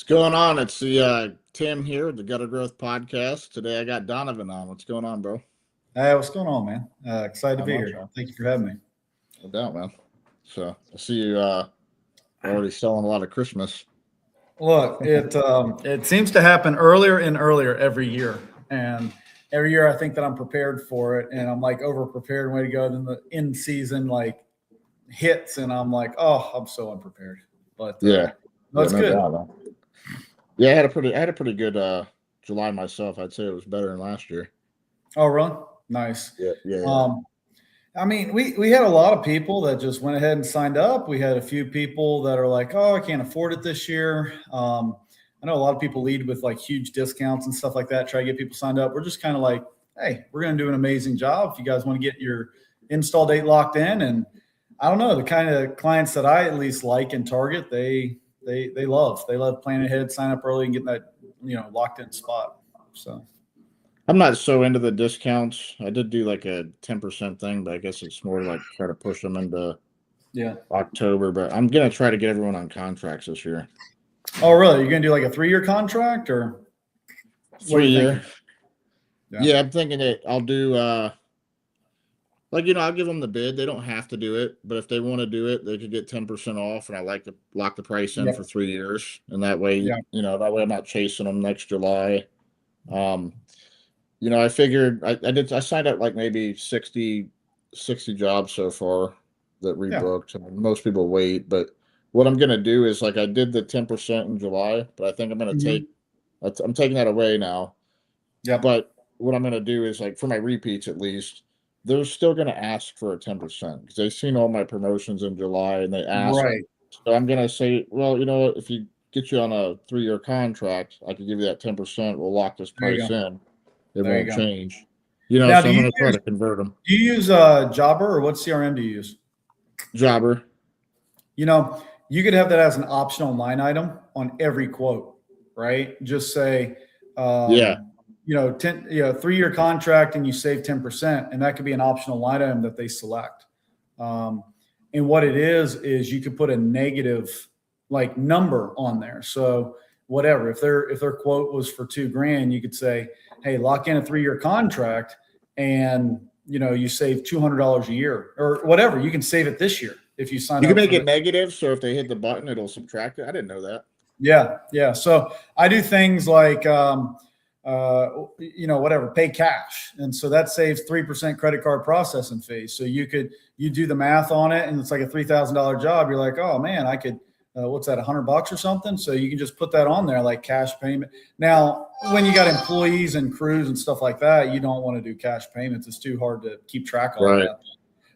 What's going on? It's the Tim here with the Gutter Growth Podcast. Today I got Donovan on. What's going on, bro? Hey, what's going on, man? Excited to Not be much, here. man. Thank you for having me. No doubt, man. So I see you already selling a lot of Christmas. Look, it seems to happen earlier and earlier every year, and every year I think that I'm prepared for it, and I'm like over prepared, way to go. Then the end season like hits, and I'm like, oh, I'm so unprepared. But Yeah, that's no good. doubt, man. Yeah, I had a pretty good July myself. I'd say it was better than last year. Oh, really? Nice. Yeah. I mean, we had a lot of people that just went ahead and signed up. We had a few people that are like, oh, I can't afford it this year. I know a lot of people lead with like huge discounts and stuff like that, try to get people signed up. We're just kind of like, hey, we're going to do an amazing job. If you guys want to get your install date locked in, and I don't know, the kind of clients that I at least like and target, they love planning ahead, sign up early, and getting that locked in spot. So. I'm not so into the discounts. I did do like a 10% thing, but I guess it's more like try to push them into October. But I'm gonna try to get everyone on contracts this year. Oh, really? You're gonna do like a 3-year contract or 3-year? Yeah, I'm thinking that I'll do I'll give them the bid. They don't have to do it, but if they want to do it, they could get 10% off, and I like to lock the price in for 3 years, and that way, that way I'm not chasing them next July. I figured I signed up like maybe 60 jobs so far that rebooked. I mean, most people wait, but what I'm going to do is like I did the 10% in July, but I think I'm going to I'm taking that away now. Yeah. But what I'm going to do is like for my repeats, at least, they're still going to ask for a 10% because they've seen all my promotions in July and they ask. Right. So I'm going to say, well, if you get you on a 3-year contract, I can give you that 10%. We'll lock this price in. It won't change. Now, so I'm going to try to convert them. Do you use Jobber, or what CRM do you use? Jobber. You could have that as an optional line item on every quote, right? Just say, 3-year contract, and you save 10%, and that could be an optional line item that they select. And what it is you could put a negative like number on there. So whatever, if their quote was for $2,000, you could say, hey, lock in a 3-year contract, and you save $200 a year or whatever. You can save it this year if you sign up. You can make it negative, so if they hit the button, it'll subtract it. I didn't know that. Yeah. So I do things like pay cash, and so that saves 3% credit card processing fee. So you do the math on it, and it's like a $3,000 job. You're like, oh man, I could. What's that, $100 or something? So you can just put that on there like cash payment. Now, when you got employees and crews and stuff like that, you don't want to do cash payments. It's too hard to keep track of that.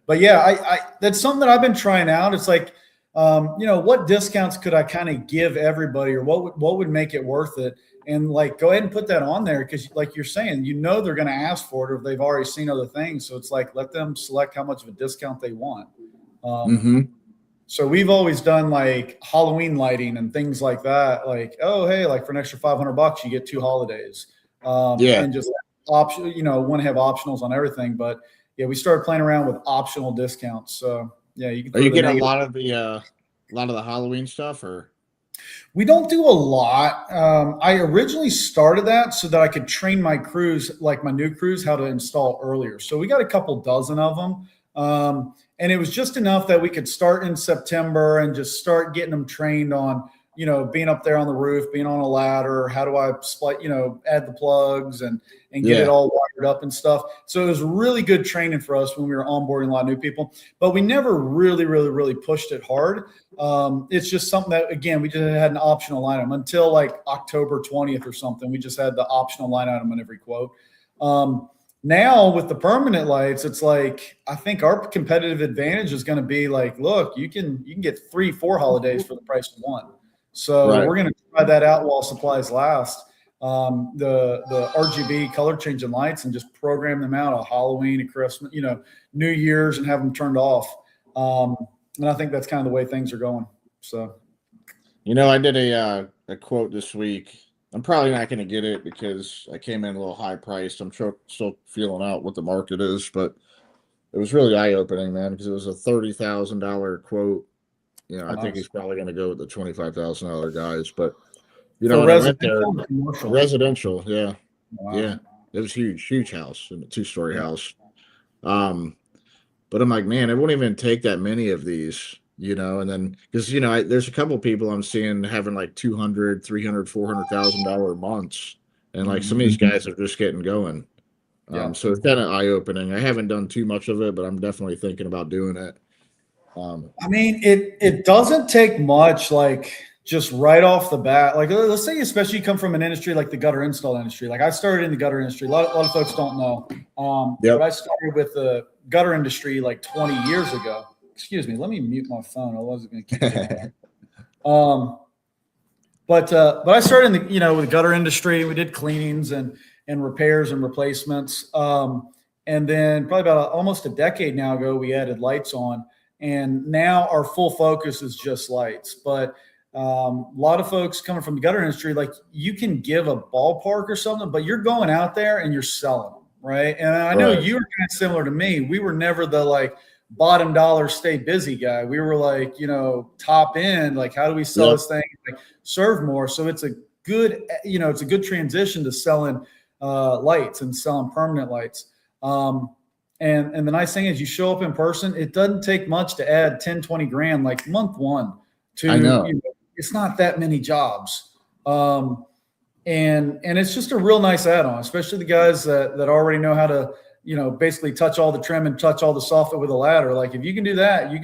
But yeah, I that's something that I've been trying out. It's like, what discounts could I kind of give everybody, or what would make it worth it? And like, go ahead and put that on there, because like you're saying, they're going to ask for it, or if they've already seen other things. So it's like, let them select how much of a discount they want. So we've always done like Halloween lighting and things like that. Like, oh, hey, like for an extra $500, you get 2 holidays. And just option, want to have optionals on everything. But yeah, we started playing around with optional discounts. So yeah, you can. Are you getting a lot of the Halloween stuff, or? We don't do a lot. I originally started that so that I could train my crews, like my new crews, how to install earlier. So we got a couple dozen of them. And it was just enough that we could start in September and just start getting them trained on, being up there on the roof, being on a ladder. How do I add the plugs and get it all wired up and stuff. So it was really good training for us when we were onboarding a lot of new people, but we never really pushed it hard. It's just something that, again, we just had an optional line item until like October 20th or something. We just had the optional line item on every quote. Now with the permanent lights, it's like, I think our competitive advantage is going to be like, look, you can get 3-4 holidays for the price of one. So we're going to try that out while supplies last. The RGB color changing lights, and just program them out on Halloween and Christmas, New Year's, and have them turned off. And I think that's kind of the way things are going. So, I did a quote this week. I'm probably not going to get it because I came in a little high priced. I'm still feeling out what the market is, but it was really eye opening, man, because it was a $30,000 quote. I think he's probably going to go with the $25,000 guys, but You know, For when I went there, residential or commercial? residential, yeah, Wow. yeah, it was huge house, and a 2-story house. But I'm like, man, it won't even take that many of these, you know. And then because there's a couple people I'm seeing having like 200, 300, $400,000 months, and like some of these guys are just getting going. Yeah. So it's kind of eye opening. I haven't done too much of it, but I'm definitely thinking about doing it. I mean, it doesn't take much, like just right off the bat. Like, let's say, especially you come from an industry like the gutter install industry. Like I started in the gutter industry. A lot of folks don't know. Yep. But I started with the gutter industry like 20 years ago. Excuse me. Let me mute my phone. I wasn't going to keep going. But I started in the, with the gutter industry. We did cleanings and repairs and replacements. And then probably about almost a decade now ago, we added lights on. And now our full focus is just lights. But a lot of folks coming from the gutter industry, like you can give a ballpark or something, but you're going out there and you're selling them, right? And I know you were kind of similar to me. We were never the like bottom dollar, stay busy guy. We were like, top end, like how do we sell this thing, like serve more? So it's a good, it's a good transition to selling lights and selling permanent lights. And the nice thing is you show up in person, it doesn't take much to add 10, 20 grand, like month one to, I know. It's not that many jobs. And it's just a real nice add-on, especially the guys that already know how to, basically touch all the trim and touch all the soffit with a ladder. Like if you can do that, you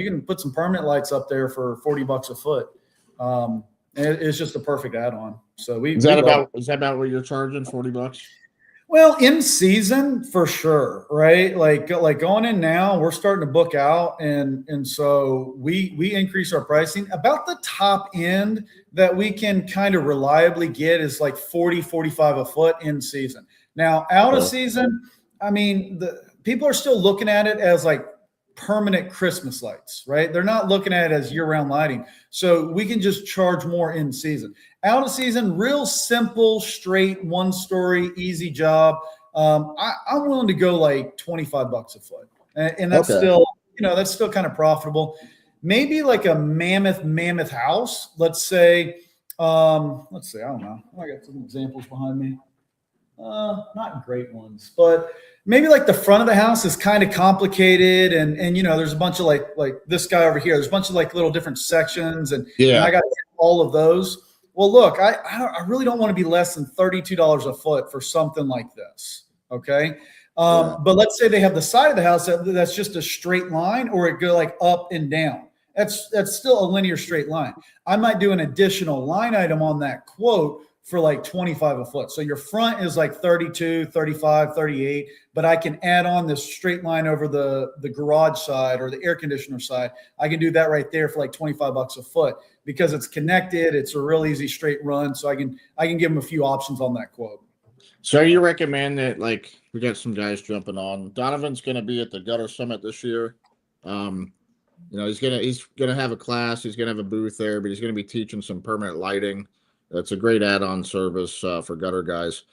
can put some permanent lights up there for $40 a foot. And it's just a perfect add-on. So is that about what you're charging, $40? Well, in season for sure, right? Like going in now, we're starting to book out, and so we increase our pricing. About the top end that we can kind of reliably get is like 40, 45 a foot in season. Now, out of season, I mean, the people are still looking at it as like permanent Christmas lights, right? They're not looking at it as year-round lighting. So we can just charge more in season. Out of season, real simple, straight, one-story, easy job. I'm willing to go like $25 a foot, and that's still, that's still kind of profitable. Maybe like a mammoth house. Let's say, I don't know. I got some examples behind me. Not great ones, but maybe like the front of the house is kind of complicated, and there's a bunch of like this guy over here. There's a bunch of like little different sections, and I got all of those. Well, look, I really don't want to be less than $32 a foot for something like this. Okay. But let's say they have the side of the house that's just a straight line, or it go like up and down. That's still a linear straight line. I might do an additional line item on that quote for like 25 a foot. So your front is like 32, 35, 38, but I can add on this straight line over the garage side or the air conditioner side. I can do that right there for like $25 a foot because it's connected. It's a real easy straight run. So I can give them a few options on that quote. So you recommend that, like, we got some guys jumping on. Donovan's going to be at the Gutter Summit this year. He's gonna have a class. He's gonna have a booth there, but he's gonna be teaching some permanent lighting. It's a great add-on service for gutter guys.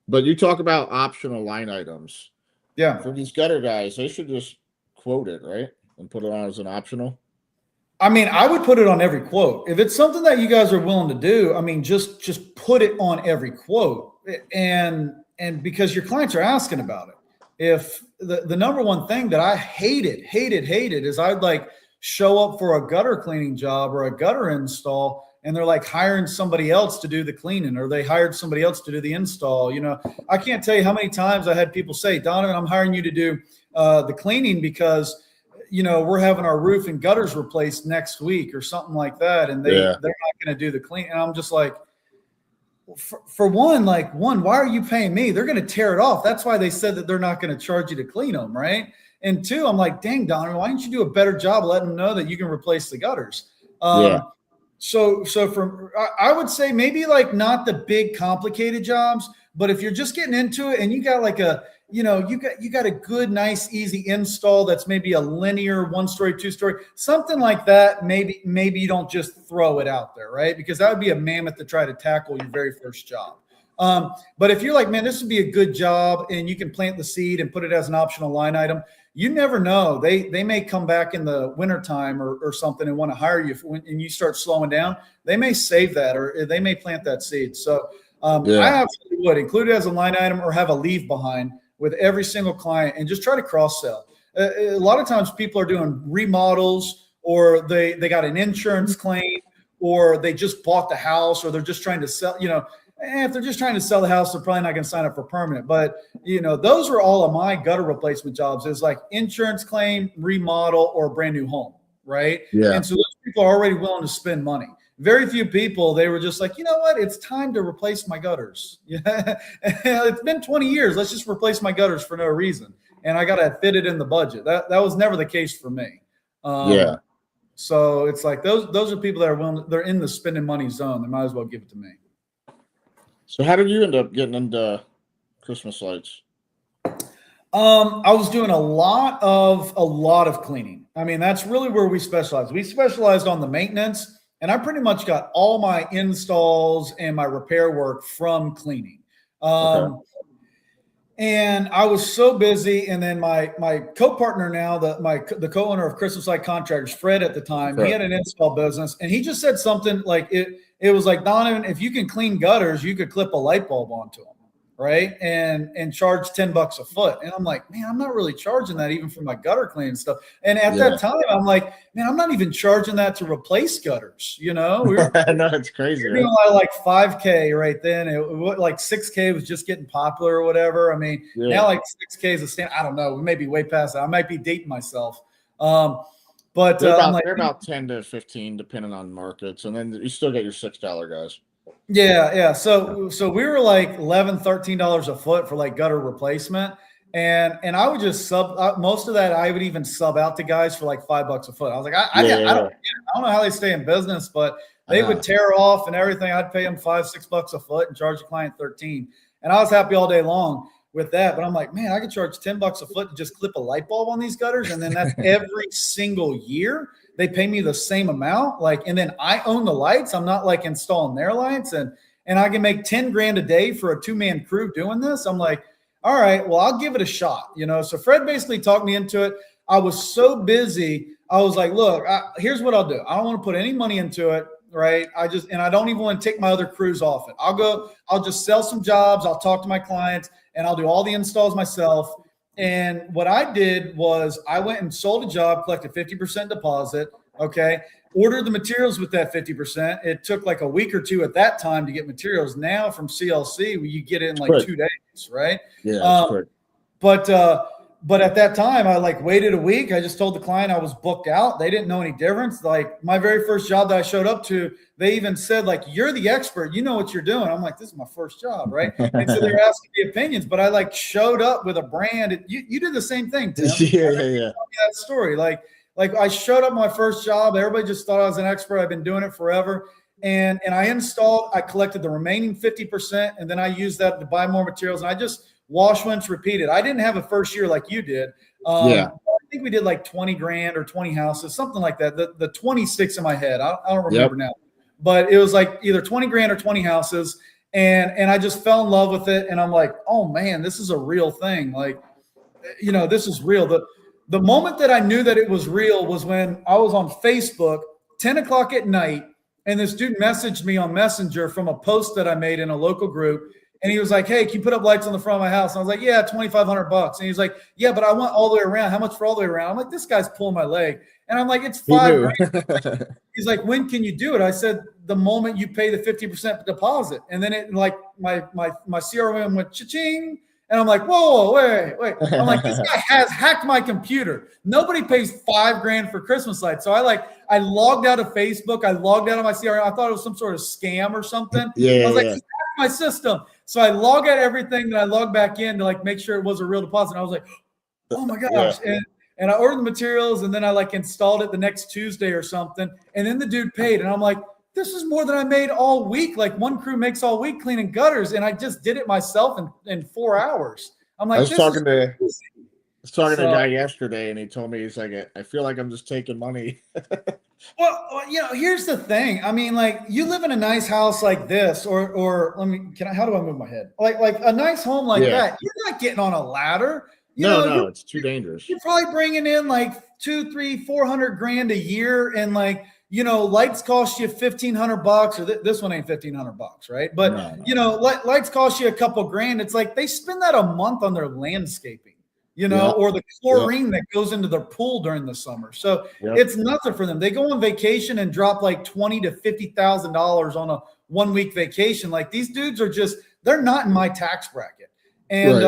But you talk about optional line items. Yeah. For these gutter guys, they should just quote it, right? And put it on as an optional. I mean, I would put it on every quote. If it's something that you guys are willing to do, I mean, just put it on every quote. And because your clients are asking about it. If the number one thing that I hated is I'd like show up for a gutter cleaning job or a gutter install, and they're like hiring somebody else to do the cleaning, or they hired somebody else to do the install. I can't tell you how many times I had people say, Donovan, I'm hiring you to do the cleaning because, we're having our roof and gutters replaced next week or something like that. And they're not going to do the clean. And I'm just like, for one, why are you paying me? They're going to tear it off. That's why they said that they're not going to charge you to clean them. Right. And two, I'm like, dang, Donovan, why don't you do a better job letting them know that you can replace the gutters? So I would say maybe like not the big complicated jobs, but if you're just getting into it and you got like you got a good, nice, easy install that's maybe a linear 1-story, 2-story, something like that. Maybe you don't just throw it out there, right? Because that would be a mammoth to try to tackle your very first job. But if you're like, man, this would be a good job and you can plant the seed and put it as an optional line item, you never know. They may come back in the wintertime or something and want to hire you and you start slowing down. They may save that or they may plant that seed. So I absolutely would include it as a line item or have a leave behind with every single client and just try to cross sell. A lot of times people are doing remodels or they got an insurance claim or they just bought the house or they're just trying to sell, if they're just trying to sell the house, they're probably not going to sign up for permanent. But, those are all of my gutter replacement jobs is like insurance claim, remodel, or a brand new home, right? Yeah. And so those people are already willing to spend money. Very few people, they were just like, you know what? It's time to replace my gutters. Yeah, it's been 20 years. Let's just replace my gutters for no reason. And I got to fit it in the budget. That was never the case for me. So it's like those are people that are willing. They're in the spending money zone. They might as well give it to me. So how did you end up getting into Christmas lights? I was doing a lot of cleaning. I mean, that's really where we specialized. We specialized on the maintenance, and I pretty much got all my installs and my repair work from cleaning. And I was so busy. And then my co-partner now, the co-owner of Christmas Light Contractors, Fred at the time, he had an install business, and he just said something like it was like, Donovan, if you can clean gutters, you could clip a light bulb onto them, right? And charge $10 a foot. And I'm like, man, I'm not really charging that even for my gutter cleaning stuff. And at that time, I'm like, man, I'm not even charging that to replace gutters. We were no, it's crazy. Right? Like $5K right then. Like $6K was just getting popular or whatever. I mean, now like $6K is a stand. I don't know. We may be way past that. I might be dating myself. But they're about 10 to 15 depending on markets, and then you still get your $6 guys. Yeah. So we were like $11, $13 a foot for like gutter replacement, and I would just sub most of that. I would even sub out to guys for like $5 a foot. I was like, I don't know how they stay in business, but they would tear off and everything. I'd pay them $5, $6 a foot and charge the client 13, and I was happy all day long with that. But I'm like, man, I could charge $10 a foot to just clip a light bulb on these gutters. And then that's every single year they pay me the same amount. And then I own the lights. I'm not like installing their lights and I can make 10 grand a day for a 2-man crew doing this. I'm like, all right, well, I'll give it a shot. So Fred basically talked me into it. I was so busy. I was like, look, here's what I'll do. I don't want to put any money into it. Right. I don't even want to take my other crews off it. I'll just sell some jobs. I'll talk to my clients and I'll do all the installs myself. And what I did was I went and sold a job, collected 50% deposit. Okay. Ordered the materials with that 50%. It took like a week or two at that time to get materials. Now from CLC, you get it in like 2 days. Right. Yeah. Quick. But at that time, I waited a week. I just told the client I was booked out. They didn't know any difference. Like my very first job that I showed up to, they even said you're the expert. You know what you're doing. I'm like, this is my first job. Right. And so they're asking me opinions, but I showed up with a brand. You did the same thing, Tim. Yeah. That story. Like I showed up my first job. Everybody just thought I was an expert. I've been doing it forever. And I collected the remaining 50%. And then I used that to buy more materials. And I just wash, rinse, repeat it. I didn't have a first year like you did. I think we did like 20 grand or 20 houses, something like that. The 26 in my head. I don't remember now, but it was like either 20 grand or 20 houses. And I just fell in love with it. And I'm like, oh man, this is a real thing. This is real. The moment that I knew that it was real was when I was on Facebook, 10 o'clock at night. And this dude messaged me on Messenger from a post that I made in a local group. And he was like, hey, can you put up lights on the front of my house? And I was like, yeah, $2,500. And he's like, yeah, but I want all the way around. How much for all the way around? I'm like, this guy's pulling my leg. And I'm like, it's $5,000. He's like, when can you do it? I said, the moment you pay the 50% deposit. And then it my CRM went cha-ching. And I'm like, whoa, wait. I'm like, this guy has hacked my computer. Nobody pays $5,000 for Christmas lights. So I logged out of Facebook. I logged out of my CRM. I thought it was some sort of scam or something. I was like, he's hacked my system. So I log out everything, then I log back in to make sure it was a real deposit. And I was like, oh my gosh. Yeah. And I ordered the materials and then I installed it the next Tuesday or something. And then the dude paid. And I'm like, this is more than I made all week. One crew makes all week cleaning gutters. And I just did it myself in 4 hours. I'm like, was talking to a So, guy yesterday, and he told me, he's like, I feel like I'm just taking money. well, here's the thing. I mean, like, you live in a nice house like this, or how do I move my head? Like a nice home like Yeah. that. You're not getting on a ladder. No, it's too dangerous. You're probably bringing in like 200, 300, 400 grand a year, and like, lights cost you $1,500, or this one ain't $1,500, right? But No. lights cost you a couple grand. It's like they spend that a month on their landscaping, Yeah. or the chlorine that goes into their pool during the summer. So it's nothing for them. They go on vacation and drop like $20,000 to $50,000 on a 1 week vacation. Like, these dudes are they're not in my tax bracket. And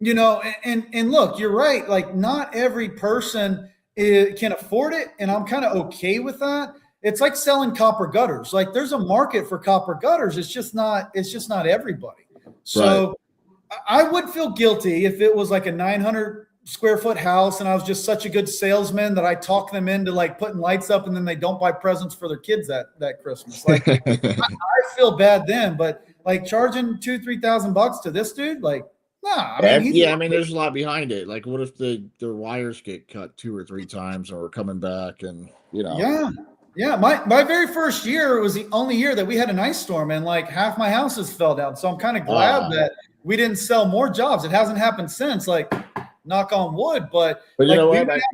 and look, you're right. Like, not every person can afford it, and I'm kind of okay with that. It's like selling copper gutters. Like, there's a market for copper gutters. It's just not everybody. So I would feel guilty if it was like a 900 square foot house and I was just such a good salesman that I talk them into like putting lights up, and then they don't buy presents for their kids that Christmas. Like, I feel bad then, but like charging $2,000-3,000 to this dude, like, nah. I mean, there's a lot behind it. Like, what if their wires get cut 2 or 3 times and we're coming back, and Yeah. My very first year was the only year that we had an ice storm, and like half my houses fell down. So I'm kind of glad that we didn't sell more jobs. It hasn't happened since, like, knock on wood, but you like, know we what? went out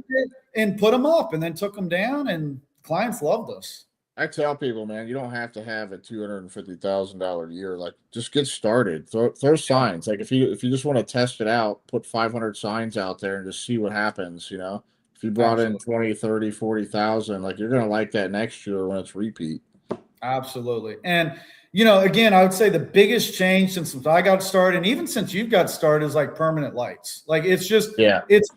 and put them up and then took them down, and clients loved us. I tell people, man, you don't have to have a $250,000 year. Like, just get started. Throw signs. Like, if you just want to test it out, put 500 signs out there and just see what happens. If you brought in 20, 30, 40,000, like, you're gonna like that next year when it's repeat. Absolutely. And again, I would say the biggest change since I got started, and even since you've got started, is like permanent lights. Like, it's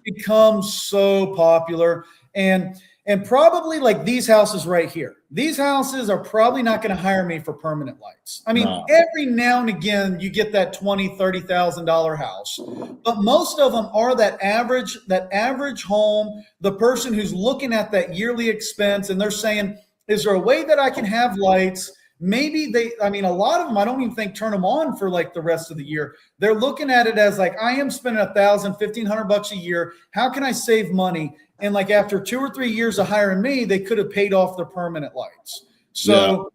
become so popular. And probably like these houses right here, these houses are probably not going to hire me for permanent lights. I mean, every now and again you get that $20,000, $30,000 house, but most of them are that average home, the person who's looking at that yearly expense, and they're saying, is there a way that I can have lights? Maybe a lot of them, I don't even think turn them on for like the rest of the year. They're looking at it as like, I am spending $1,000, $1,500 a year. How can I save money? And like, after 2 or 3 years of hiring me, they could have paid off their permanent lights. So,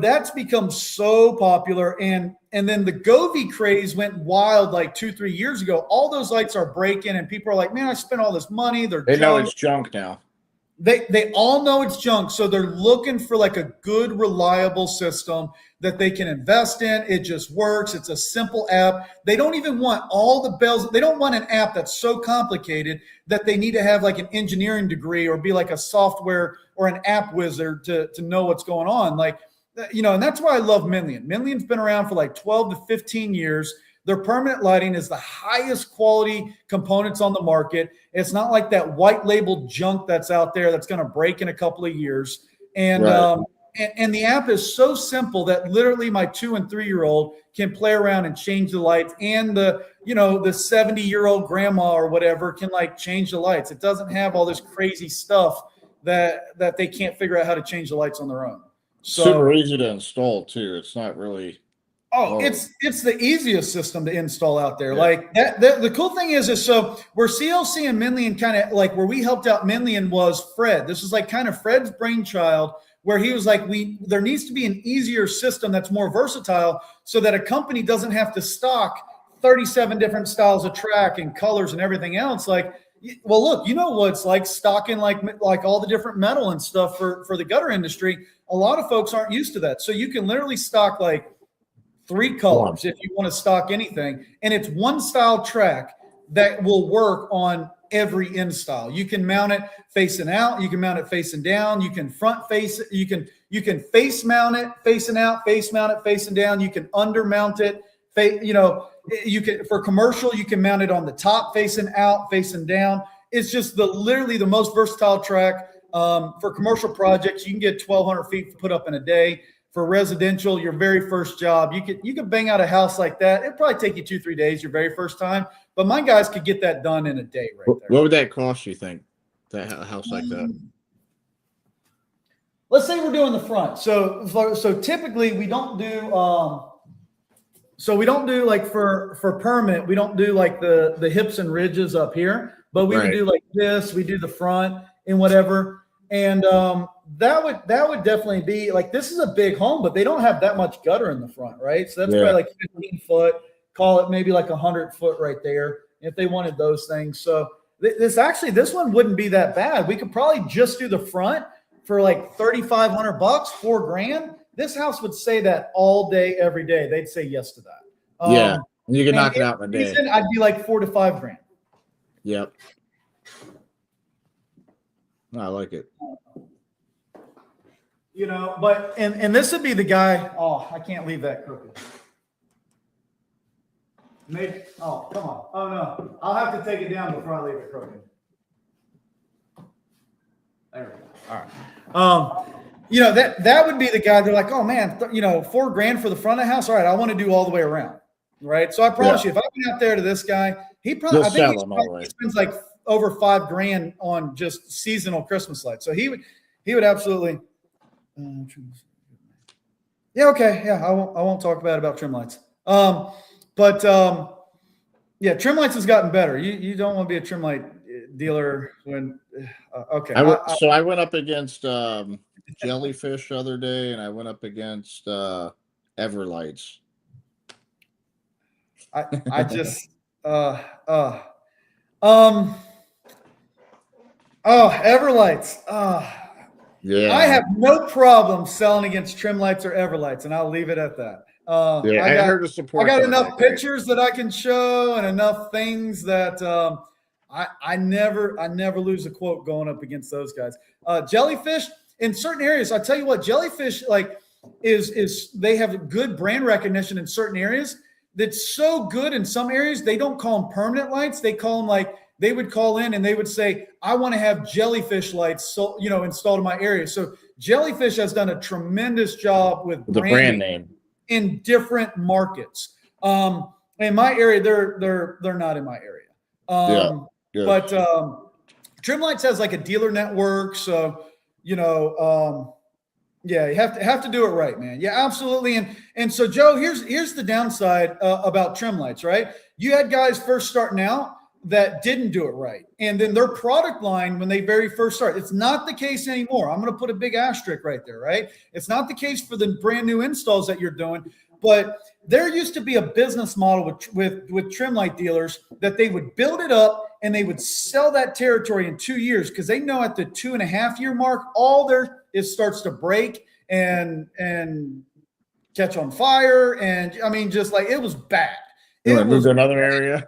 that's become so popular. And then the 𝗪𝗙𝗘 craze went wild like 2-3 years ago. All those lights are breaking, and people are like, man, I spent all this money. They know it's junk now. They all know it's junk. So they're looking for like a good, reliable system that they can invest in. It just works. It's a simple app. They don't even want all the bells. They don't want an app that's so complicated that they need to have like an engineering degree or be like a software or an app wizard to know what's going on. Like, and that's why I love Minlean. Minlean's been around for like 12 to 15 years. Their permanent lighting is the highest quality components on the market. It's not like that white labeled junk that's out there that's going to break in a couple of years. And and the app is so simple that literally my 2 and 3-year-old can play around and change the lights, and the 70-year-old grandma or whatever can like change the lights. It doesn't have all this crazy stuff that they can't figure out how to change the lights on their own. So, super easy to install too. It's not really. It's the easiest system to install out there. Like that. The cool thing is so where CLC and Minlean kind of like where we helped out Minlean was Fred. This is like kind of Fred's brainchild, where he was like, there needs to be an easier system that's more versatile, so that a company doesn't have to stock 37 different styles of track and colors and everything else. Like, well, look, what it's like stocking like all the different metal and stuff for the gutter industry. A lot of folks aren't used to that, so you can literally stock like 3 colors if you want to stock anything, and it's one style track that will work on every install. You can mount it facing out, you can mount it facing down, you can front face it, you can face mount it facing out, face mount it facing down, you can under mount it, you can, for commercial, you can mount it on the top facing out, facing down. It's just literally the most versatile track. For commercial projects, you can get 1,200 feet put up in a day. For residential, your very first job, you could bang out a house like that. It'd probably take you 2-3 days your very first time, but my guys could get that done in a day right there. What would that cost, you think, a house like that? Let's say we're doing the front. So typically we don't do So we don't do like for permit, we don't do like the hips and ridges up here, but we would do like this. We do the front and whatever. And that would definitely be like, this is a big home, but they don't have that much gutter in the front, right? So that's probably like 15 foot, call it maybe like 100 foot right there if they wanted those things. So this one wouldn't be that bad. We could probably just do the front for like $3,500, $4,000. This house would say that all day, every day. They'd say yes to that. You can knock it out in a day. I'd be like $4,000 to $5,000. Yep. I like it. You know, but and this would be the guy. Oh, I can't leave that crooked. Maybe. Oh, come on. Oh no, I'll have to take it down before I leave it crooked. There we go. All right. You know, that would be the guy. They're like, oh man, you know, $4,000 for the front of the house. All right, I want to do all the way around. Right. So I promise you, if I went out there to this guy, he probably he spends like over $5,000 on just seasonal Christmas lights. So he would absolutely. Yeah. Okay. Yeah. I won't talk about trim lights. Yeah, trim lights has gotten better. You don't want to be a trim light dealer when. Okay. So I went up against Jellyfish the other day, and I went up against Everlights. I just Everlights. Yeah. I have no problem selling against trim lights or Everlights, and I'll leave it at that. I heard the support. I got enough pictures that I can show and enough things that I never lose a quote going up against those guys. Jellyfish in certain areas, I tell you what, Jellyfish like is they have good brand recognition in certain areas. That's so good in some areas they don't call them permanent lights. They call them like they would call in and they would say, I want to have Jellyfish lights installed in my area. So Jellyfish has done a tremendous job with the brand name in different markets. In my area, they're not in my area. But Trim Lights has like a dealer network, so you have to do it right, man. Yeah, absolutely. And so Joe, here's the downside about Trim Lights, right? You had guys first starting out that didn't do it right, and then their product line when they very first start. It's not the case anymore. I'm going to put a big asterisk right there, right? It's not the case for the brand new installs that you're doing, but there used to be a business model with trim light dealers that they would build it up and they would sell that territory in 2 years because they know at the 2.5 year mark, all it starts to break and catch on fire. And I mean, just like it was bad. It was another area.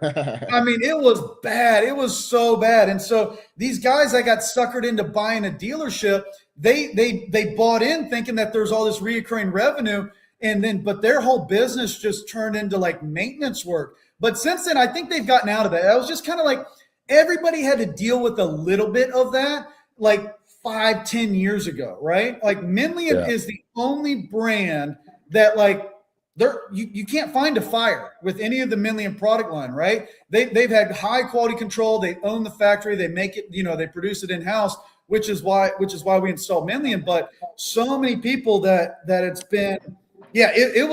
I mean, it was bad. It was so bad. And so these guys that got suckered into buying a dealership, they bought in thinking that there's all this reoccurring revenue. But their whole business just turned into like maintenance work. But since then, I think they've gotten out of that. I was just kind of like, everybody had to deal with a little bit of that like 5-10 years ago, right? Like Menlian is the only brand that like you can't find a fire with any of the Menlian product line, right? They've had high quality control. They own the factory. They make it, they produce it in-house, which is why we installed Menlian. But so many people that it's been, it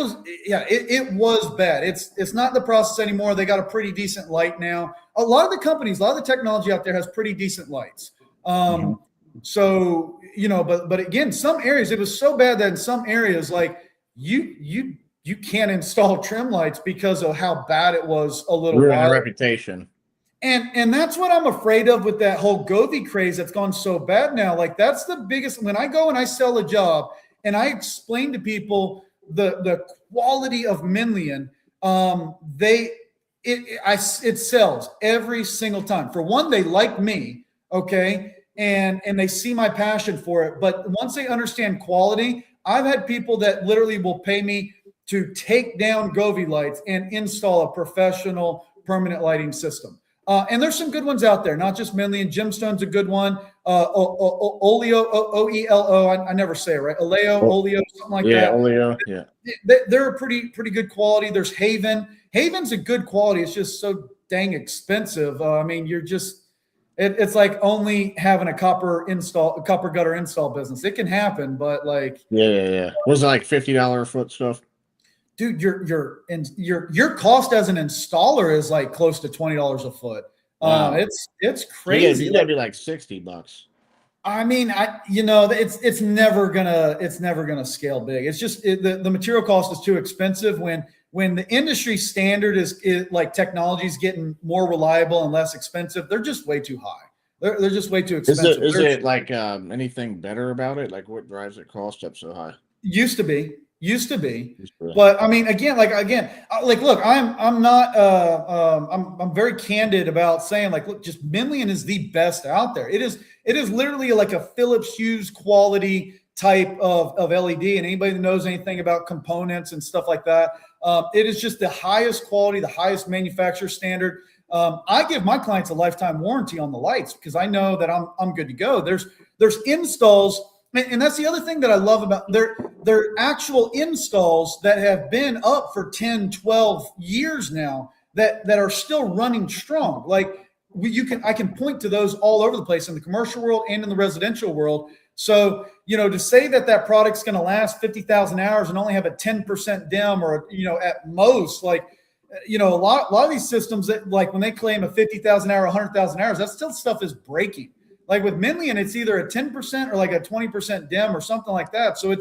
was bad. It's not the process anymore. They got a pretty decent light now. A lot of the companies, a lot of the technology out there has pretty decent lights. So, but again, some areas, it was so bad that in some areas, like you can't install trim lights because of how bad it was a little while. Reputation. And that's what I'm afraid of with that whole 𝗪𝗪𝗃 craze that's gone so bad now. Like that's the biggest, when I go and I sell a job and I explain to people the quality of Menlian, it sells every single time. For one, they like me, okay, and they see my passion for it. But once they understand quality, I've had people that literally will pay me to take down 𝗪𝗪𝗃 lights and install a professional permanent lighting system. And there's some good ones out there, not just Menlian. Gemstone's a good one. Oleo, O-E-L-O, I never say it right. Oleo, something like that. Yeah, Oleo, yeah. They're a pretty good quality. There's Haven. Haven's a good quality. It's just so dang expensive. I mean, it's like only having a copper gutter install business. It can happen, but like. Yeah. Was it like $50 a foot stuff? dude, your cost as an installer is like close to $20 a foot. Wow. It's crazy. You gotta be like $60. I mean, it's never gonna scale big. It's just the material cost is too expensive when the industry standard is like technology is getting more reliable and less expensive. They're just way too high. They're just way too expensive. Is it like anything better about it? Like what drives it cost up so high? Used to be, but I mean, look, I'm not, I'm very candid about saying like, look, just Mies is the best out there. It is literally like a Philips Hughes quality type of LED. And anybody that knows anything about components and stuff like that, it is just the highest quality, the highest manufacturer standard. I give my clients a lifetime warranty on the lights because I know that I'm good to go. There's installs. And that's the other thing that I love about their actual installs that have been up for 10, 12 years now that are still running strong. Like I can point to those all over the place in the commercial world and in the residential world. So, to say that product's going to last 50,000 hours and only have a 10% dim or, at most, like, a lot of these systems that like when they claim a 50,000 hour, 100,000 hours, that still stuff is breaking. Like with Mies, it's either a 10% or like a 20% dim or something like that. So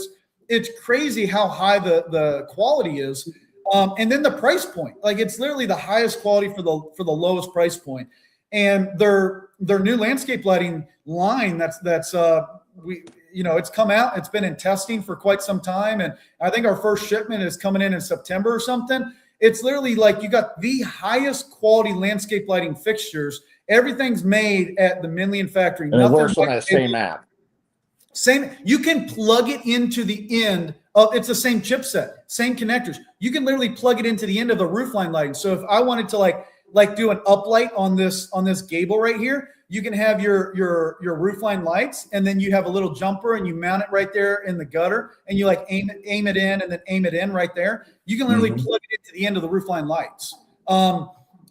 it's crazy how high the quality is. And then the price point, like it's literally the highest quality for the lowest price point. And their new landscape lighting line it's come out, it's been in testing for quite some time. And I think our first shipment is coming in September or something. It's literally like you got the highest quality landscape lighting fixtures. Everything's made at the Mies factory. And it works on that same app. You can plug it into the end of, it's the same chipset, same connectors. You can literally plug it into the end of the roofline lighting. So if I wanted to like do an uplight on this gable right here, you can have your roofline lights, and then you have a little jumper and you mount it right there in the gutter, and you like aim it in and then aim it in right there. You can literally plug it into the end of the roofline lights.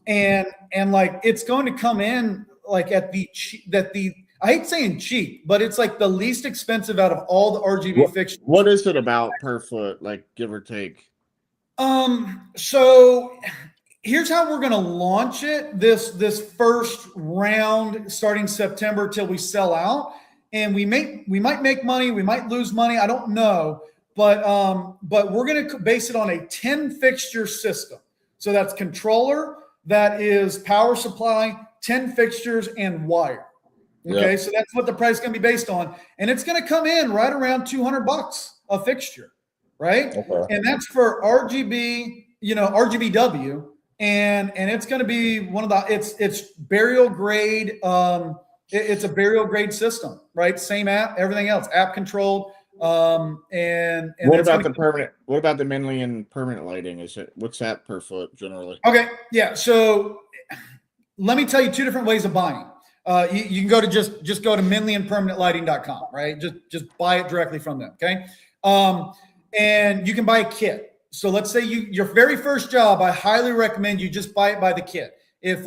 And like it's going to come in like at I hate saying cheap, but it's like the least expensive out of all the RGB fixtures. What is it about per foot, like give or take? So here's how we're going to launch it. This first round starting September till we sell out, and we might make money, we might lose money, I don't know, but we're going to base it on a 10 fixture system. So that's controller, that is power supply, 10 fixtures, and wire. Okay, so that's what the price is going to be based on, and it's going to come in right around $200 a fixture, right? Okay. And that's for RGB, RGBW, and it's going to be one of the it's burial grade. It's a burial grade system, right? Same app, everything else, app controlled. And what about the permanent? What about the Mies permanent lighting? What's that per foot generally? Okay, yeah. So let me tell you two different ways of buying. You can go to just go to MiesandPermanentLighting.com, right? Just buy it directly from them. Okay. And you can buy a kit. So let's say your very first job, I highly recommend you just buy it by the kit. If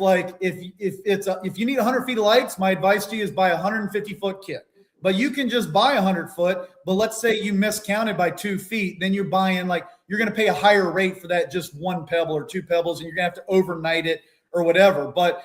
you need 100 feet of lights, my advice to you is buy a 150-foot kit. But you can just buy 100 foot. But let's say you miscounted by 2 feet, then you're buying you're going to pay a higher rate for that just one pebble or two pebbles, and you're going to have to overnight it or whatever. But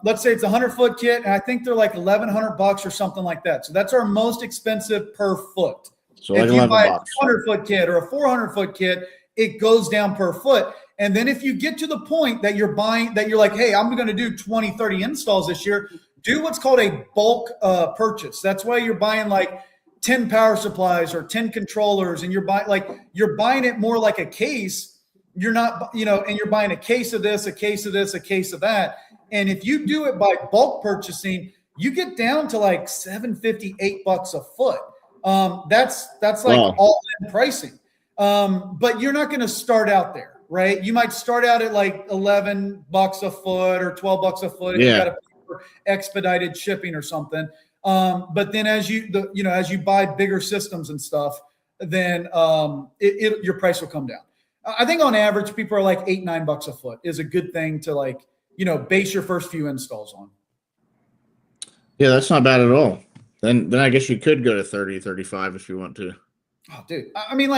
let's say it's a 100-foot kit, and I think they're like $1,100 or something like that. So that's our most expensive per foot. So if you buy a 200-foot kit or a 400-foot kit, it goes down per foot. And then if you get to the point that you're like, hey, I'm going to do 20, 30 installs this year, do what's called a bulk purchase. That's why you're buying like 10 power supplies or 10 controllers, and you're buying it more like a case. You're not, and you're buying a case of this, a case of this, a case of that. And if you do it by bulk purchasing, you get down to like $7.50, $8 a foot. That's like all in pricing. But you're not going to start out there, right? You might start out at like $11 a foot or $12 a foot if you got to pay for expedited shipping or something. But then as you buy bigger systems and stuff, then your price will come down. I think on average, people are like $8, $9 a foot is a good thing to base your first few installs on. Yeah, that's not bad at all. Then I guess you could go to 30, 35 if you want to. Oh, dude. I mean,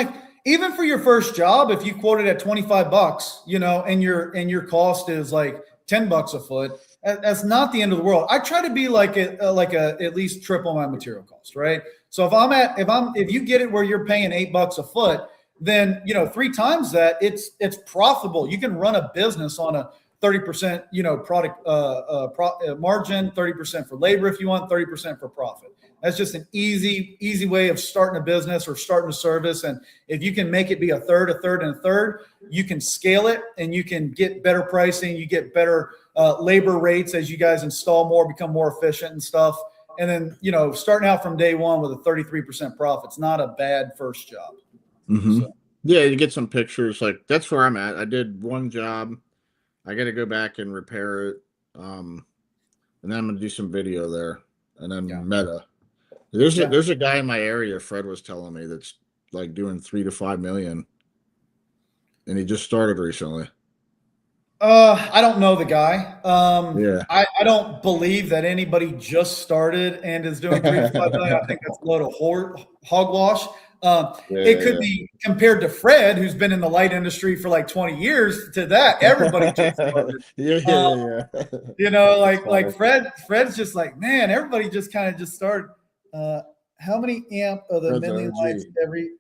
even for your first job, if you quote it at $25, you know, and your cost is like $10 a foot, that's not the end of the world. I try to be like at least triple my material cost, right? So if you get it where you're paying $8 a foot, then, you know, 3 times that, it's profitable. You can run a business on a 30%, you know, product margin, 30% for labor if you want, 30% for profit. That's just an easy way of starting a business or starting a service. And if you can make it be a third, and a third, you can scale it and you can get better pricing. You get better labor rates as you guys install more, become more efficient and stuff. And then, you know, starting out from day one with a 33% profit, it's not a bad first job. Mm-hmm. So. Yeah, you get some pictures. Like, that's where I'm at. I did one job. I got to go back and repair it. And then I'm going to do some video there. And then Meta. There's a guy in my area, Fred was telling me, that's like doing 3 to 5 million. And he just started recently. I don't know the guy. Yeah. I don't believe that anybody just started and is doing 3 to 5 million. I think that's a load of hogwash. It could be compared to Fred, who's been in the light industry for like 20 years, to that. Everybody just started. Yeah. You know, like Fred's just like, man, everybody just kind of just started. How many amp of the mini lights every?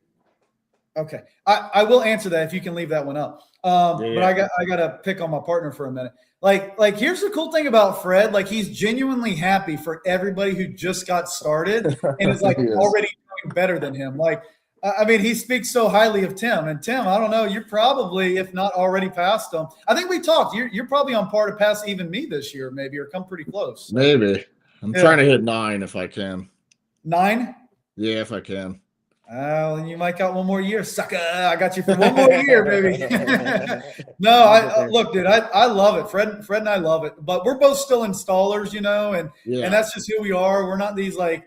Okay, I will answer that if you can leave that one up. But I got to pick on my partner for a minute. Like here's the cool thing about Fred. Like, he's genuinely happy for everybody who just got started and is like already doing better than him. Like, I mean, he speaks so highly of Tim. And Tim, I don't know, you're probably, if not already past him. I think we talked. You're probably on par to pass even me this year, maybe, or come pretty close. Maybe. I'm trying to hit 9 if I can. 9? Yeah, if I can. Well, you might got one more year, sucker. I got you for one more year, baby. No, look, dude, I love it. Fred and I love it. But we're both still installers, you know, and that's just who we are. We're not these like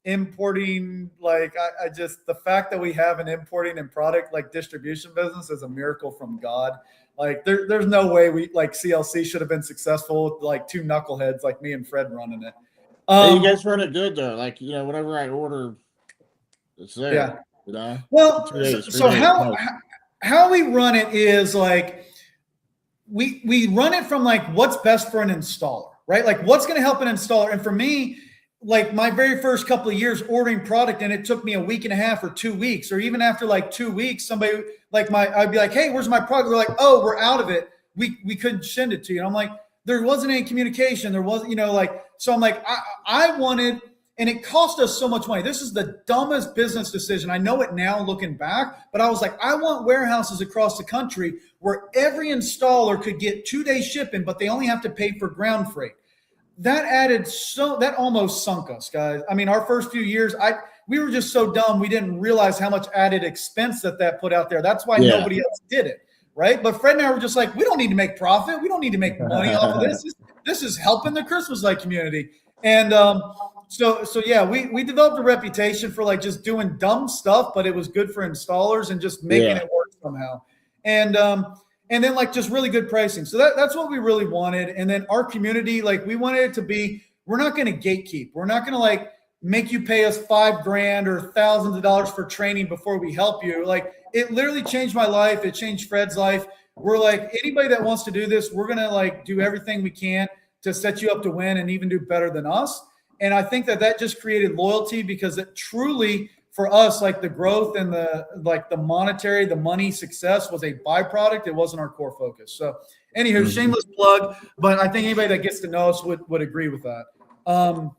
importing, like I just, the fact that we have an importing and product like distribution business is a miracle from God. Like there's no way we like CLC should have been successful with like 2 knuckleheads like me and Fred running it. Hey, you guys run it good though. Like, you know, whenever I order, it's there. Yeah. You know? Well, so how we run it is like we run it from like what's best for an installer, right? Like what's going to help an installer. And for me, like my very first couple of years ordering product, and it took me a week and a half or 2 weeks, or even after like 2 weeks, somebody like I'd be like, hey, where's my product? They're like, oh, we're out of it. We couldn't send it to you. And I'm like, there wasn't any communication. There wasn't, you know, like, so I'm like, I wanted, and it cost us so much money. This is the dumbest business decision. I know it now looking back, but I was like, I want warehouses across the country where every installer could get 2-day shipping, but they only have to pay for ground freight. That almost sunk us, guys. I mean, our first few years, we were just so dumb. We didn't realize how much added expense that put out there. That's why nobody else did it. Right. But Fred and I were just like, we don't need to make profit. We don't need to make money off of this. This is helping the Christmas light community. And so yeah, we developed a reputation for like just doing dumb stuff, but it was good for installers and just making it work somehow. And then like just really good pricing. So that's what we really wanted. And then our community, like we wanted it to be, we're not going to gatekeep. We're not going to like make you pay us $5,000 or thousands of dollars for training before we help you. Like it literally changed my life. It changed Fred's life. We're like, anybody that wants to do this, we're going to like do everything we can to set you up to win and even do better than us. And I think that just created loyalty, because it truly, for us, like the growth and the monetary, the money success was a byproduct. It wasn't our core focus. So anywho, shameless plug, but I think anybody that gets to know us would agree with that. All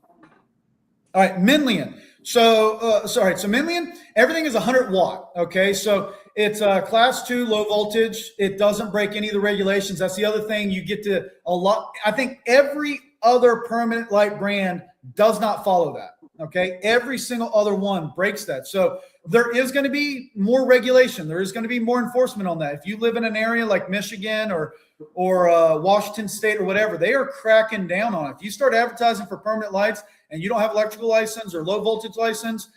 right, Minlian. So Minlian, everything is 100 watt. Okay, so it's class 2 low voltage. It doesn't break any of the regulations. That's the other thing. You get to a lot. I think every other permanent light brand does not follow that. Okay, every single other one breaks that. So there is going to be more regulation. There is going to be more enforcement on that. If you live in an area like Michigan or Washington State or whatever, they are cracking down on it. If you start advertising for permanent lights and you don't have electrical license or low voltage license,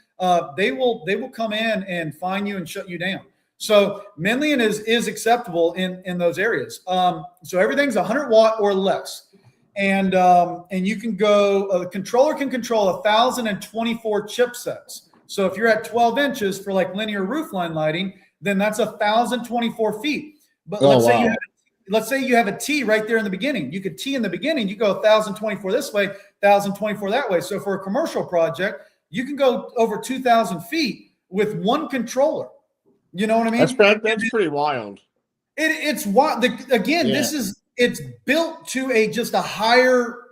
they will come in and fine you and shut you down. So Minlian is acceptable in those areas. So everything's 100 watt or less. And you can go, the controller can control 1,024 chipsets. So if you're at 12 inches for like linear roofline lighting, then that's 1,024 feet. But Oh, let's say you have a T right there in the beginning. You could T in the beginning. You go 1,024 this way, 1,024 that way. So for a commercial project, you can go over 2,000 feet with one controller. You know what I mean? That's pretty wild. It's wild. Again, it's built to just a higher,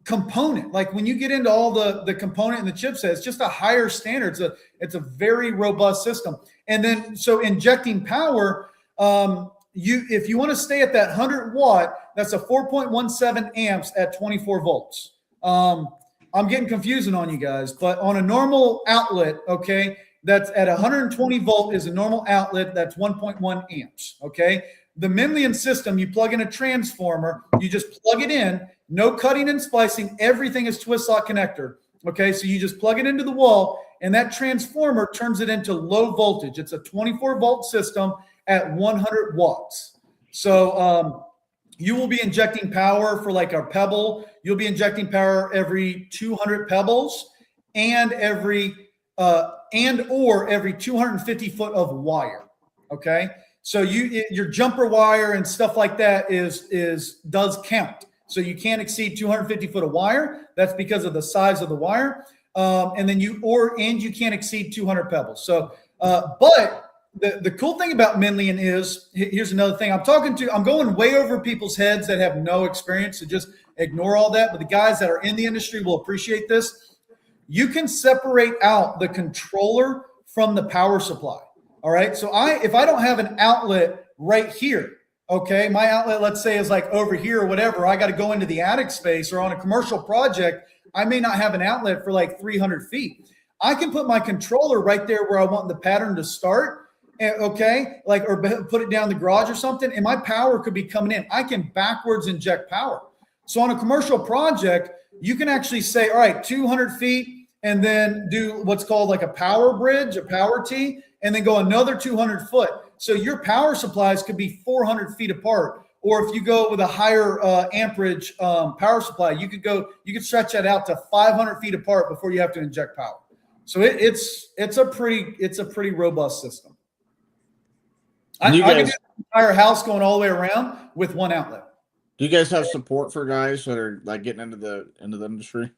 component. Like when you get into all the component and the chipset, it's just a higher standard. It's a very robust system. And then so injecting power, if you want to stay at that 100 watt, that's a 4.17 amps at 24 volts. I'm getting confusing on you guys, but on a normal outlet, okay, that's at 120 volt is a normal outlet. That's 1.1 amps. Okay. The 𝗪𝗠 system, you plug in a transformer, you just plug it in, no cutting and splicing. Everything is twist lock connector. Okay. So you just plug it into the wall and that transformer turns it into low voltage. It's a 24 volt system at 100 watts. So, you will be injecting power for like a pebble. You'll be injecting power every 200 pebbles and every 250 foot of wire. Okay. So your jumper wire and stuff like that does count. So you can't exceed 250 foot of wire. That's because of the size of the wire. And you can't exceed 200 pebbles. So, but the cool thing about 𝗪𝗠 is, here's another thing. I'm going way over people's heads that have no experience, so just ignore all that. But the guys that are in the industry will appreciate this. You can separate out the controller from the power supply. All right. So if I don't have an outlet right here, okay, my outlet, let's say, is like over here or whatever, I got to go into the attic space, or on a commercial project, I may not have an outlet for like 300 feet. I can put my controller right there where I want the pattern to start. Okay, or put it down the garage or something, and my power could be coming in. I can backwards inject power. So on a commercial project, you can actually say, all right, 200 feet, and then do what's called like a power bridge, a power T, and then go another 200 foot. So your power supplies could be 400 feet apart. Or if you go with a higher amperage power supply, you could stretch that out to 500 feet apart before you have to inject power. So it's a pretty robust system. I can do the entire house going all the way around with one outlet. Do you guys have support for guys that are like getting into the industry?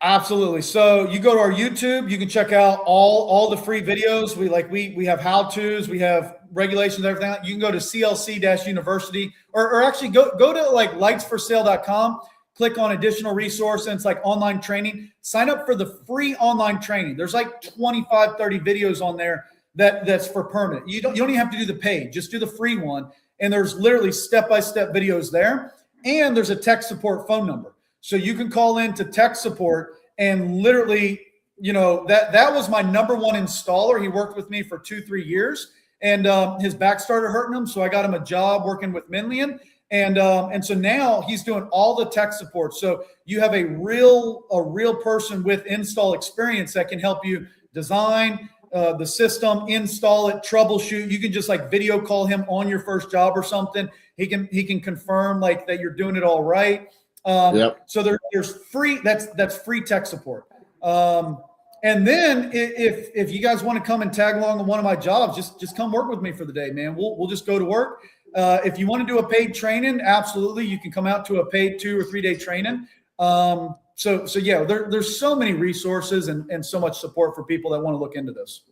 Absolutely. So you go to our YouTube, you can check out all the free videos. We have how-tos, we have regulations, everything. You can go to 𝗙𝗏-University or actually go to like lightsforsale.com, click on additional resource, and it's like online training. Sign up for the free online training. There's like 25, 30 videos on there that's for permanent. You don't even have to do the paid, just do the free one. And there's literally step-by-step videos there. And there's a tech support phone number. So you can call in to tech support and literally, that was my number one installer. He worked with me for 2-3 years and his back started hurting him. So I got him a job working with 𝗪𝗠. And so now he's doing all the tech support. So you have a real person with install experience that can help you design the system, install it, troubleshoot. You can just like video call him on your first job or something. He can confirm like that you're doing it all right. So there's free, that's free tech support. And then if you guys want to come and tag along on one of my jobs, just come work with me for the day, man. We'll just go to work. If you want to do a paid training, absolutely. You can come out to a paid 2 or 3 day training. So yeah, there's so many resources and so much support for people that want to look into this.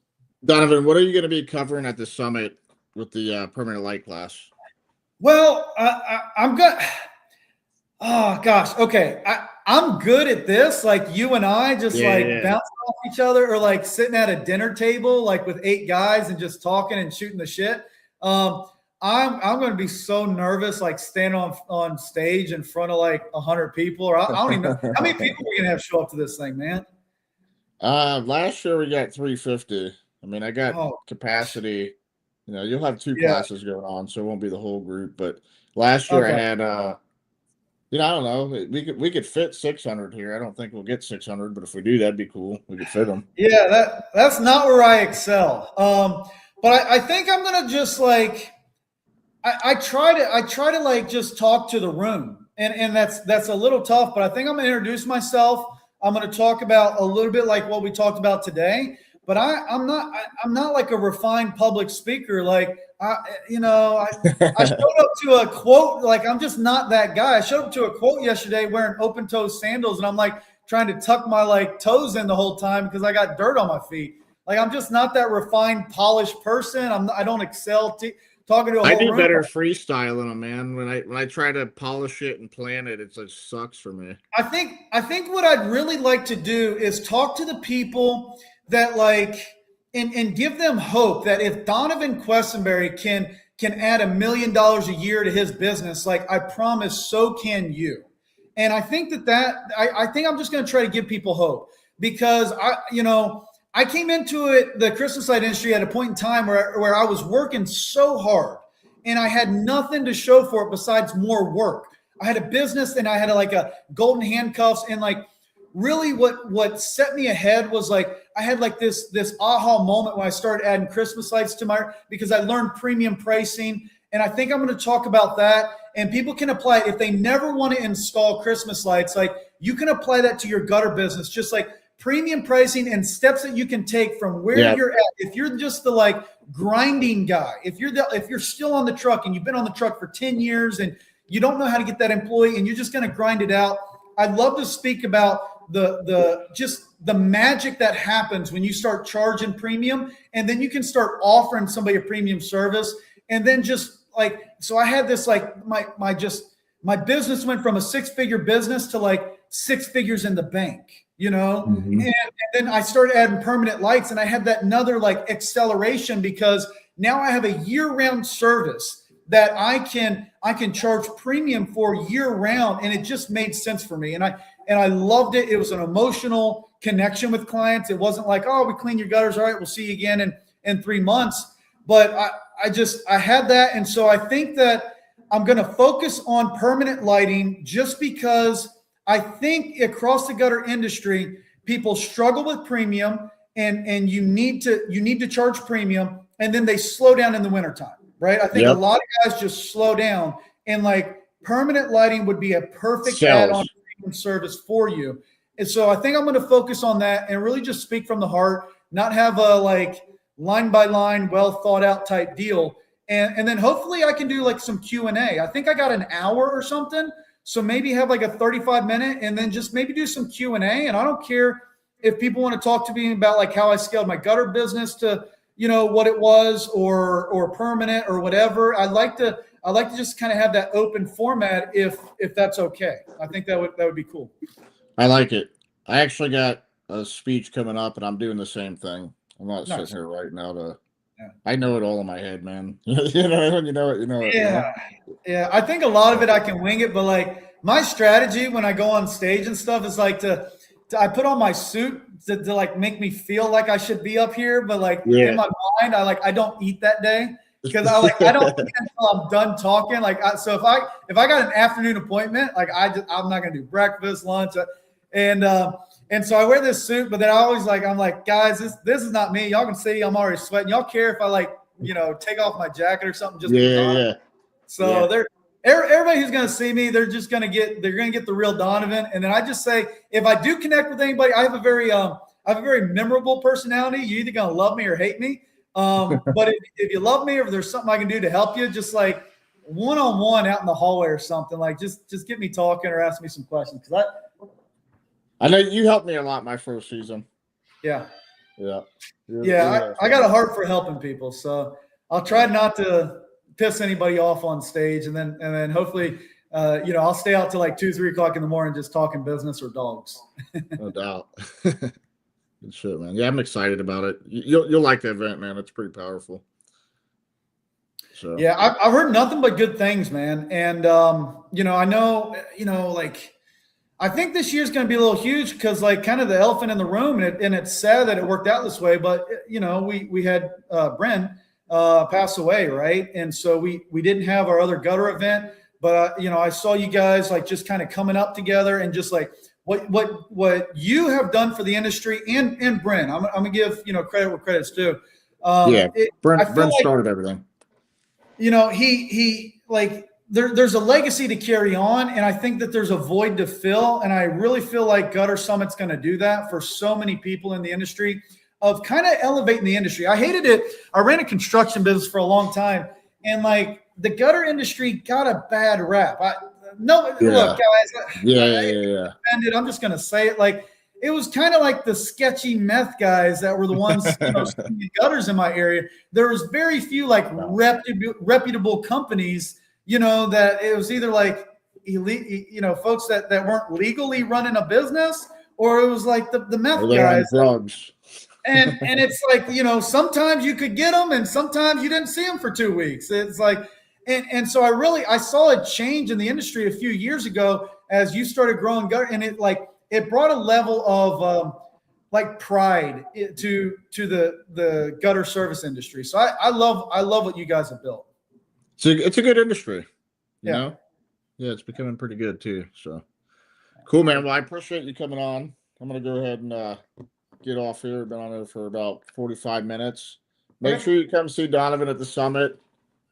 Donovan, what are you going to be covering at the summit with the permanent light class? Well, I'm good. Oh gosh. Okay. I'm good at this. Like you and I just bouncing off each other, or like sitting at a dinner table, like with 8 guys and just talking and shooting the shit. I'm going to be so nervous, like standing on stage in front of like 100 people, or I don't even know how many people we're going to have show up to this thing, man. Last year we got 350. I mean, I got capacity. You'll have 2 classes going on, so it won't be the whole group. But last year I had, I don't know. We could fit 600 here. I don't think we'll get 600, but if we do, that'd be cool. We could fit them. Yeah, that's not where I excel. But I think I'm going to just like. I try to like just talk to the room, and that's a little tough, but I think I'm going to introduce myself. I'm going to talk about a little bit like what we talked about today, but I'm not like a refined public speaker. Like I showed up to a quote. Like I'm just not that guy. I showed up to a quote yesterday wearing open toe sandals, and I'm like trying to tuck my like toes in the whole time because I got dirt on my feet. Like I'm just not that refined, polished person. I don't excel talking to a whole I do room. better freestyling them, man. When I try to polish it and plan it, it just sucks for me. I think what I'd really like to do is talk to the people that like and give them hope that if Donvan Quesenberry can add $1 million a year to his business, like I promise, so can you. And I think I think I'm just going to try to give people hope because I came into the Christmas light industry at a point in time where I was working so hard and I had nothing to show for it besides more work. I had a business and I had like a golden handcuffs, and like really what set me ahead was like I had like this aha moment when I started adding Christmas lights to because I learned premium pricing. And I think I'm going to talk about that, and people can apply it if they never want to install Christmas lights. Like you can apply that to your gutter business, just like premium pricing and steps that you can take from where you're at. If you're just the like grinding guy, if you're still on the truck and you've been on the truck for 10 years and you don't know how to get that employee and you're just going to grind it out, I'd love to speak about the magic that happens when you start charging premium, and then you can start offering somebody a premium service. And then just like, so I had this like my business went from a 6-figure business to like 6 figures in the bank, Mm-hmm. and then I started adding permanent lights, and I had that another like acceleration because now I have a year-round service that I can charge premium for year-round, and it just made sense for me, and I loved it. It was an emotional connection with clients. It wasn't like, oh, we clean your gutters, all right, we'll see you again in 3 months. But I had that, and so I think that I'm going to focus on permanent lighting just because I think across the gutter industry, people struggle with premium, and you need to charge premium, and then they slow down in the wintertime, right? I think a lot of guys just slow down, and like permanent lighting would be a perfect add-on premium service for you. And so I think I'm going to focus on that and really just speak from the heart, not have a like line by line, well thought out type deal. And then hopefully I can do like some Q&A. I think I got an hour or something. So maybe have like a 35-minute and then just maybe do some Q&A. And I don't care if people want to talk to me about like how I scaled my gutter business to, what it was or permanent or whatever. I like to just kind of have that open format if that's okay. I think that would be cool. I like it. I actually got a speech coming up, and I'm doing the same thing. I'm not sitting here right now I know it all in my head, man. You know it. Yeah. I think a lot of it I can wing it, but like my strategy when I go on stage and stuff is like I put on my suit to like make me feel like I should be up here, but like in my mind, I don't eat that day because I don't eat until I'm done talking. So if I got an afternoon appointment, like I'm not gonna do breakfast, lunch, and so I wear this suit, but then I'm like, guys, this is not me. Y'all can see I'm already sweating. Y'all care if I take off my jacket or something? So everybody who's going to see me, they're going to get the real Donvan. And then I just say, if I do connect with anybody, I have a very memorable personality. You're either going to love me or hate me. But if you love me, or if there's something I can do to help you, just like one-on-one out in the hallway or something, like just get me talking or ask me some questions. Because I know you helped me a lot my first season. Yeah. I got a heart for helping people, so I'll try not to piss anybody off on stage, and then hopefully, I'll stay out till like 2-3 o'clock in the morning just talking business or dogs. No doubt. Good shit, man. Yeah, I'm excited about it. You'll like the event, man. It's pretty powerful. So yeah, I've heard nothing but good things, man. And I know, I think this year's going to be a little huge because like kind of the elephant in the room, and it's sad that it worked out this way, but we had Bren pass away, right? And so we didn't have our other gutter event, but I saw you guys like just kind of coming up together and just like what you have done for the industry and Bren. I'm gonna give credit where credit's due. Bren started everything. He like. There's a legacy to carry on, and I think that there's a void to fill, and I really feel like Gutter Summit's going to do that for so many people in the industry. of kind of elevating the industry. I hated it. I ran a construction business for a long time, and like the gutter industry got a bad rap. Look, guys. Yeah. I'm just gonna say it. Like, it was kind of like the sketchy meth guys that were the ones sticking gutters in my area. There was very few like reputable companies, that it was either like elite, folks that weren't legally running a business, or it was like the meth guys. Drugs. And it's like, sometimes you could get them and sometimes you didn't see them for 2 weeks. It's like, and so I saw a change in the industry a few years ago as you started growing gutter, and it brought a level of like pride to the gutter service industry. So I love what you guys have built. So it's a good industry, you know? Yeah, it's becoming pretty good too. So cool, man. Well, I appreciate you coming on. I'm going to go ahead and get off here. I've been on there for about 45 minutes. Make sure you come see Donvan at the summit.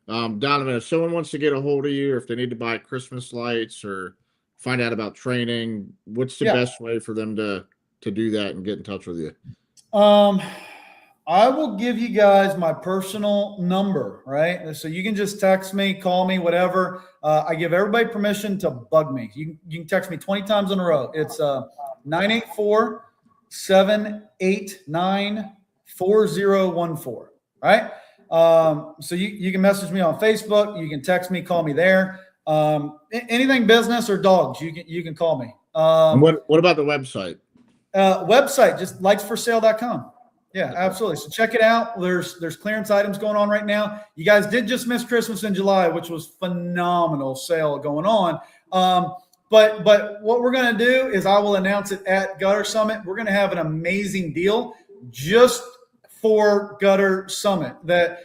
Donvan, if someone wants to get a hold of you, or if they need to buy Christmas lights or find out about training, what's the best way for them to do that and get in touch with you? I will give you guys my personal number, right? So you can just text me, call me, whatever. I give everybody permission to bug me. You can text me 20 times in a row. It's 984-789-4014, right? So you can message me on Facebook. You can text me, call me there. Anything business or dogs, you can call me. What about the website? Website, just lightsforsale.com. Yeah, absolutely. So check it out. There's clearance items going on right now. You guys did just miss Christmas in July, which was phenomenal sale going on. But what we're going to do is I will announce it at Gutter Summit. We're going to have an amazing deal just for Gutter Summit that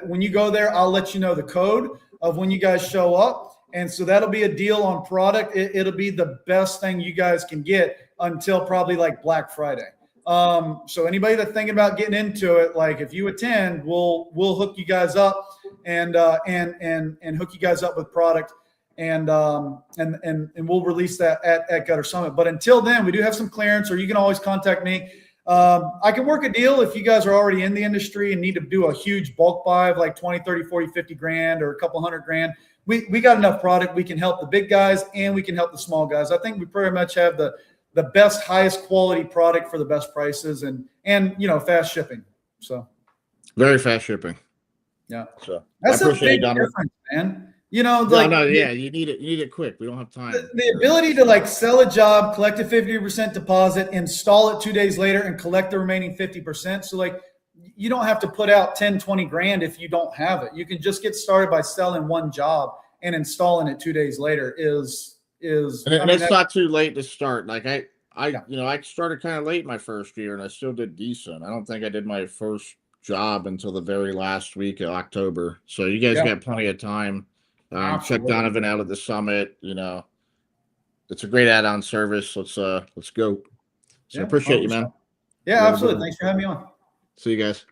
when you go there, I'll let you know the code of when you guys show up. And so that'll be a deal on product. It'll be the best thing you guys can get until probably like Black Friday. So anybody that's thinking about getting into it, like if you attend, we'll hook you guys up and hook you guys up with product and we'll release that at Gutter Summit. But until then, we do have some clearance, or you can always contact me. I can work a deal if you guys are already in the industry and need to do a huge bulk buy of like 20, 30, 40, 50 grand or a couple $100,000. We got enough product. We can help the big guys and we can help the small guys. I think we pretty much have the best, highest quality product for the best prices and fast shipping. So very fast shipping. Yeah. So that's a big difference, man. You need it quick. We don't have time. The ability to like sell a job, collect a 50% deposit, install it 2 days later and collect the remaining 50%. So like you don't have to put out 10, 20 grand if you don't have it. You can just get started by selling one job and installing it 2 days later it's not too late to start. Like I started kind of late my first year and I still did decent. I don't think I did my first job until the very last week of October. So you guys got plenty of time. Check Donvan out at the summit. It's a great add-on service. Let's go. So I appreciate you, man. Yeah, absolutely. Thanks for having me on. See you guys.